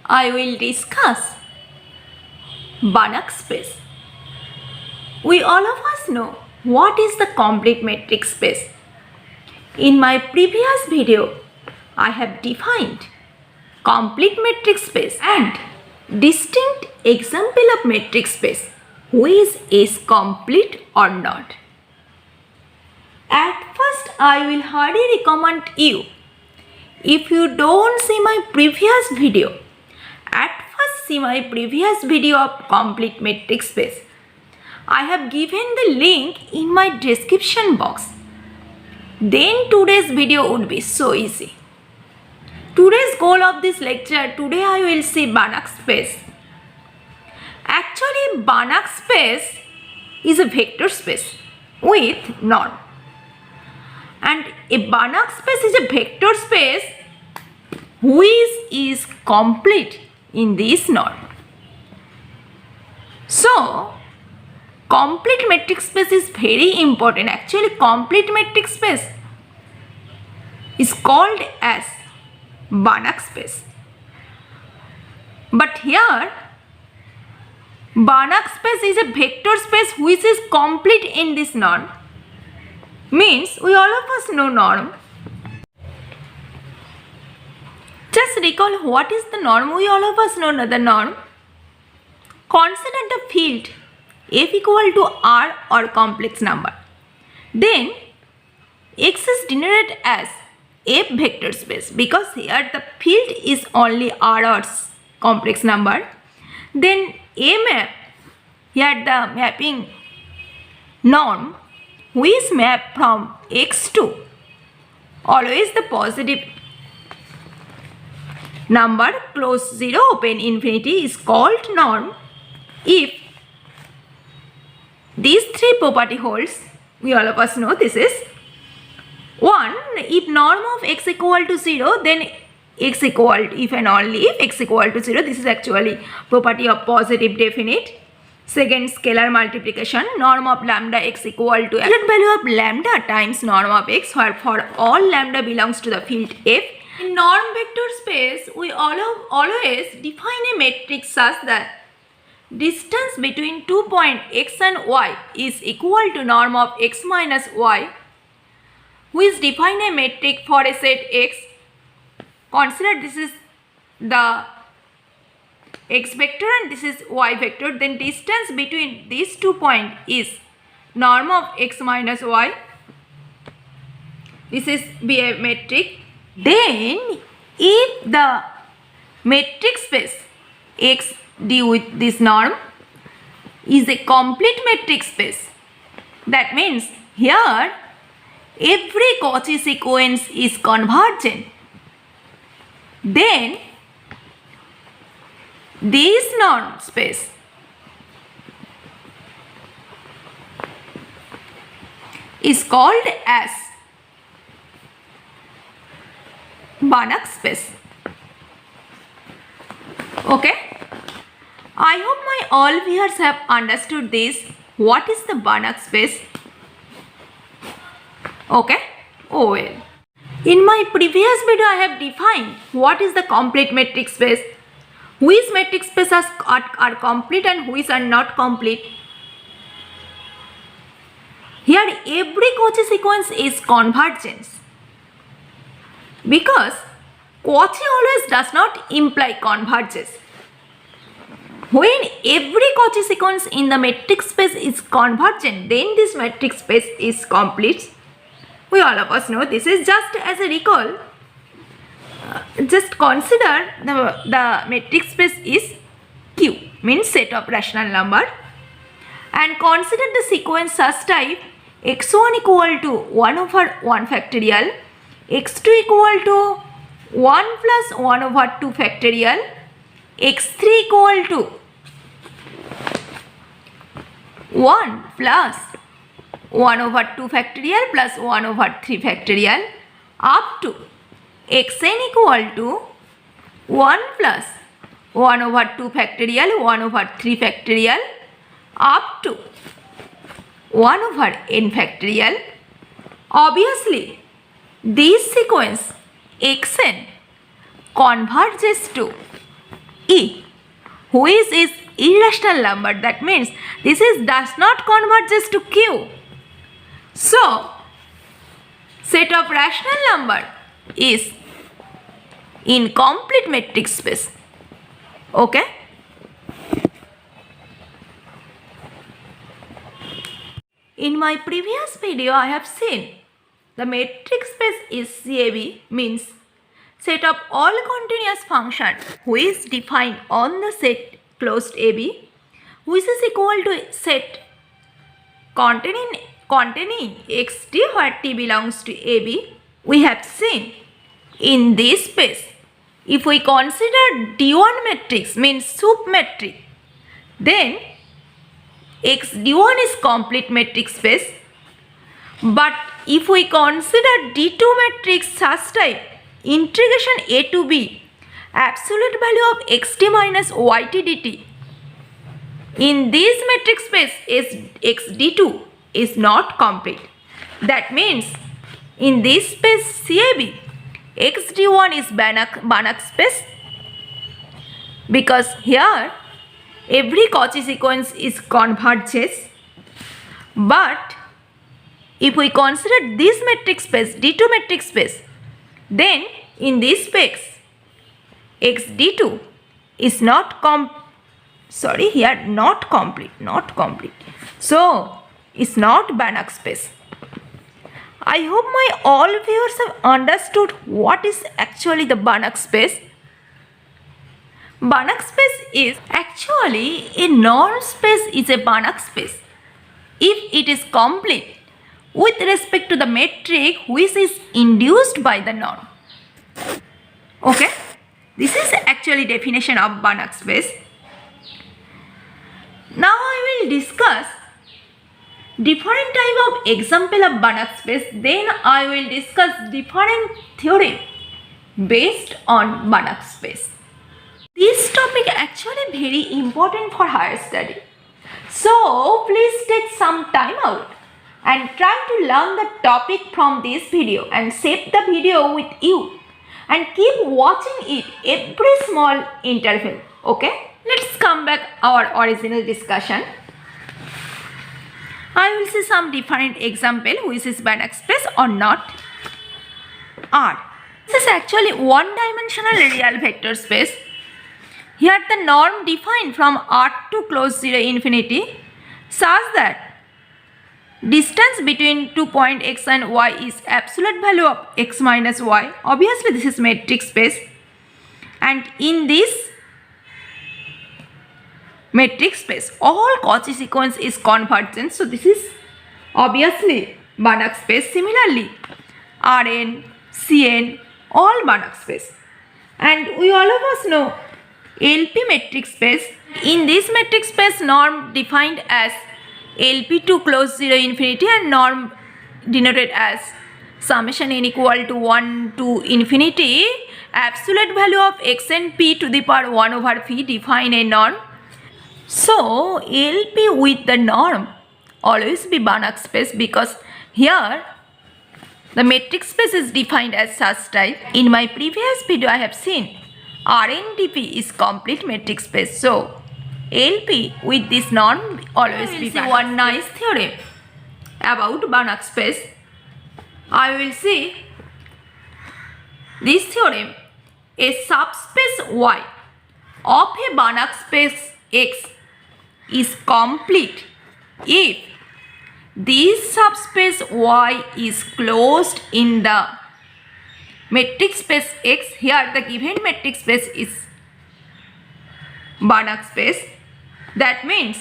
I will discuss Banach space. We all of us know what is the complete metric space. In my previous video, I have defined complete metric space and distinct example of metric space which is complete or not. At first, I will hardly recommend you, if you don't see my previous video, at first see my previous video of complete metric space. I have given the link in my description box. Then today's video would be so easy. Today's goal of this lecture, today I will see Banach space. Actually, Banach space is a vector space with norm. And a Banach space is a vector space which is complete in this norm. So, complete metric space is very important. Actually, complete metric space is called as Banach space. But here, Banach space is a vector space which is complete in this norm. Means we all of us know norm. Just recall what is the norm. We all of us know the norm. Consider the field f equal to r or complex number. Then x is denoted as f vector space because here the field is only r or complex number. Then a map, here the mapping norm which map from x to always the positive number close 0 open infinity is called norm. If these three property holds, we all of us know this is 1. If norm of x equal to 0, then x equal, if and only if x equal to 0, this is actually property of positive definite. Second, scalar multiplication, norm of lambda x equal to absolute value of lambda times norm of x, where for all lambda belongs to the field f. In norm vector space, we always define a matrix such that distance between 2 points x and y is equal to norm of x minus y, which define a matrix for a set x. Consider this is the x vector and this is y vector. Then distance between these 2 points is norm of x minus y. This is be a metric. Then if the metric space x d with this norm is a complete metric space, that means here every Cauchy sequence is convergent, then this norm space is called as Banach space. Okay, I hope my all viewers have understood this. What is the Banach space? Okay, oh well. In my previous video, I have defined what is the complete metric space, which metric spaces are complete and which are not complete. Here every Cauchy sequence is convergence because Cauchy always does not imply convergence. When every Cauchy sequence in the metric space is convergent, then this metric space is complete. We all of us know this is just as a recall. Just consider the metric space is Q, means set of rational number, and consider the sequence such type x1 equal to 1 over 1 factorial, x2 equal to 1 plus 1 over 2 factorial, x3 equal to 1 plus 1 over 2 factorial plus 1 over 3 factorial up to xn equal to 1 plus 1 over 2 factorial 1 over 3 factorial up to 1 over n factorial. Obviously, this sequence xn converges to E, which is irrational number. That means this is does not converges to Q. So set of rational number is in complete metric space. Okay. In my previous video, I have seen the metric space is CAB, means set of all continuous function which is defined on the set closed AB, which is equal to set containing xt where t belongs to AB. We have seen in this space, if we consider D1 matrix means sup metric, then X D1 is complete metric space. But if we consider D2 matrix such type, integration A to B, absolute value of xt minus yt dt, in this metric space is X D2 is not complete. That means in this space CAB, X D1 is Banach space, because here every Cauchy sequence is converges. But if we consider this metric space, D2 metric space, then in this space X D2 is not complete. So it's not Banach space. I hope my all viewers have understood what is actually the Banach space. Banach space is actually a norm space is a Banach space if it is complete with respect to the metric which is induced by the norm. Okay, this is actually definition of Banach space. Now I will discuss different type of example of Banach space, then I will discuss different theorem based on Banach space. This topic actually very important for higher study. So please take some time out and try to learn the topic from this video and save the video with you and keep watching it every small interval. Okay, let's come back our original discussion. I will see some different example which is Banach space or not. R. This is actually one-dimensional real vector space. Here the norm defined from R to close 0 infinity such that distance between 2 point x and y is absolute value of x minus y. Obviously this is metric space, and in this metric space all Cauchy sequence is convergent. So this is obviously Banach space. Similarly Rn, Cn, all Banach space. And we all of us know LP metric space. In this metric space norm defined as LP to close 0 infinity and norm denoted as summation n equal to 1 to infinity absolute value of x and p to the power 1 over p define a norm. So LP with the norm always be Banach space, because here the metric space is defined as such type. In my previous video I have seen RNDP is complete metric space. So LP with this norm always be Banach. One nice theorem about Banach space. I will see this theorem: a subspace Y of a Banach space X is complete if this subspace Y is closed in the metric space X. Here the given metric space is Banach space. That means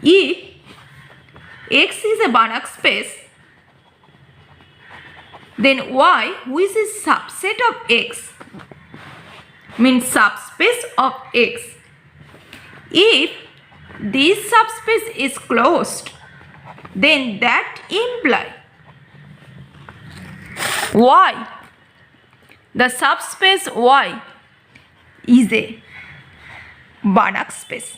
if X is a Banach space, then Y, which is subset of X, means subspace of X. If this subspace is closed, then that implies Y, the subspace Y is a Banach space.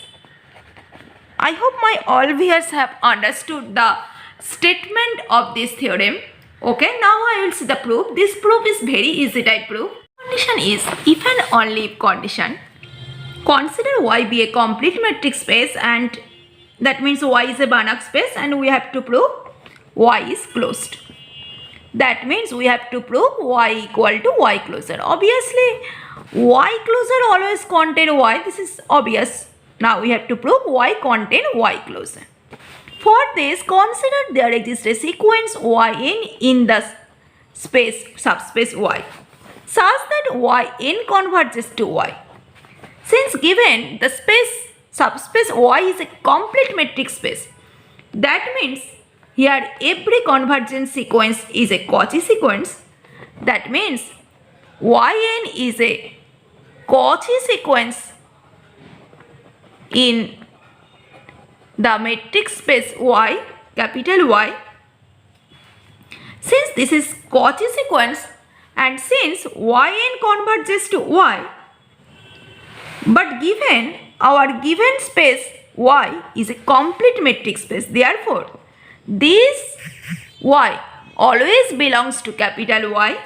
I hope my all viewers have understood the statement of this theorem. Okay, now I will see the proof. This proof is very easy type proof. condition is if and only if condition. Consider Y be a complete metric space, and that means Y is a Banach space, and we have to prove Y is closed. That means we have to prove Y equal to Y closure. Obviously, Y closure always contain Y. This is obvious. Now we have to prove Y contain Y closure. For this, consider there exists a sequence Yn in the space subspace Y such that Yn converges to Y. Since given the space subspace Y is a complete metric space, that means here every convergent sequence is a Cauchy sequence. That means Yn is a Cauchy sequence in the metric space Y, capital Y. Since this is Cauchy sequence and since Yn converges to Y, but given our given space Y is a complete metric space, therefore this Y always belongs to capital Y,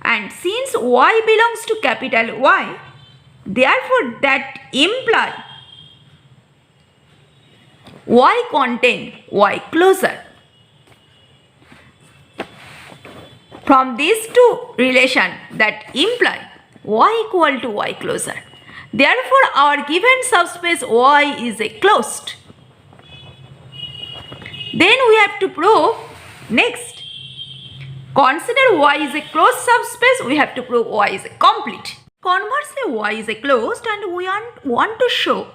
and since Y belongs to capital Y, therefore that imply Y contain Y closure. From these two relation that imply Y equal to Y closure. Therefore, our given subspace Y is a closed. Then we have to prove next. Consider Y is a closed subspace. We have to prove Y is a complete. Conversely, Y is a closed, and we want to show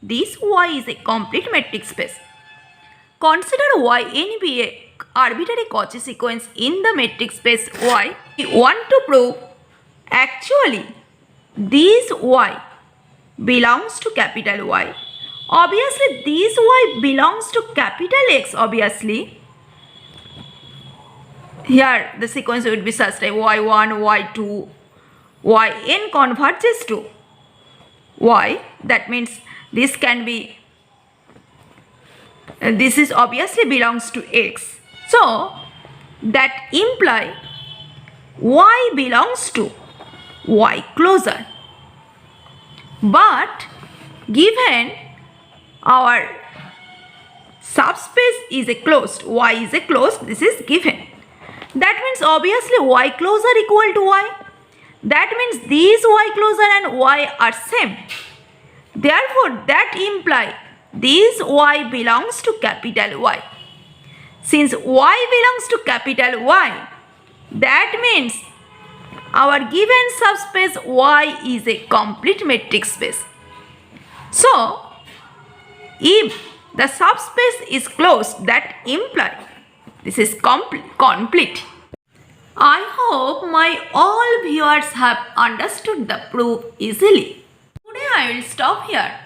this Y is a complete metric space. Consider Yn be a arbitrary Cauchy sequence in the metric space Y. We want to prove actually this Y belongs to capital Y. Obviously this Y belongs to capital X. Obviously here the sequence would be such like Y1, Y2, Yn converges to Y. That means this can be, this is obviously belongs to X. So that imply Y belongs to Y closure. But given our subspace is a closed, Y is a closed, this is given. That means obviously Y closure equal to Y. That means these Y closure and Y are same. Therefore that imply this Y belongs to capital Y. Since Y belongs to capital Y, that means our given subspace Y is a complete metric space. So if the subspace is closed, that implies this is complete. I hope my all viewers have understood the proof easily. Today I will stop here.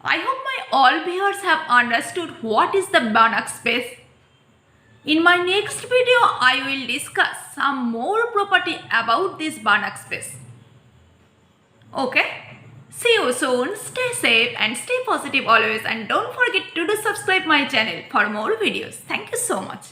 I hope my all viewers have understood what is the Banach space. In my next video, I will discuss some more property about this Banach space. Okay? See you soon. Stay safe and stay positive always, and don't forget to subscribe my channel for more videos. Thank you so much.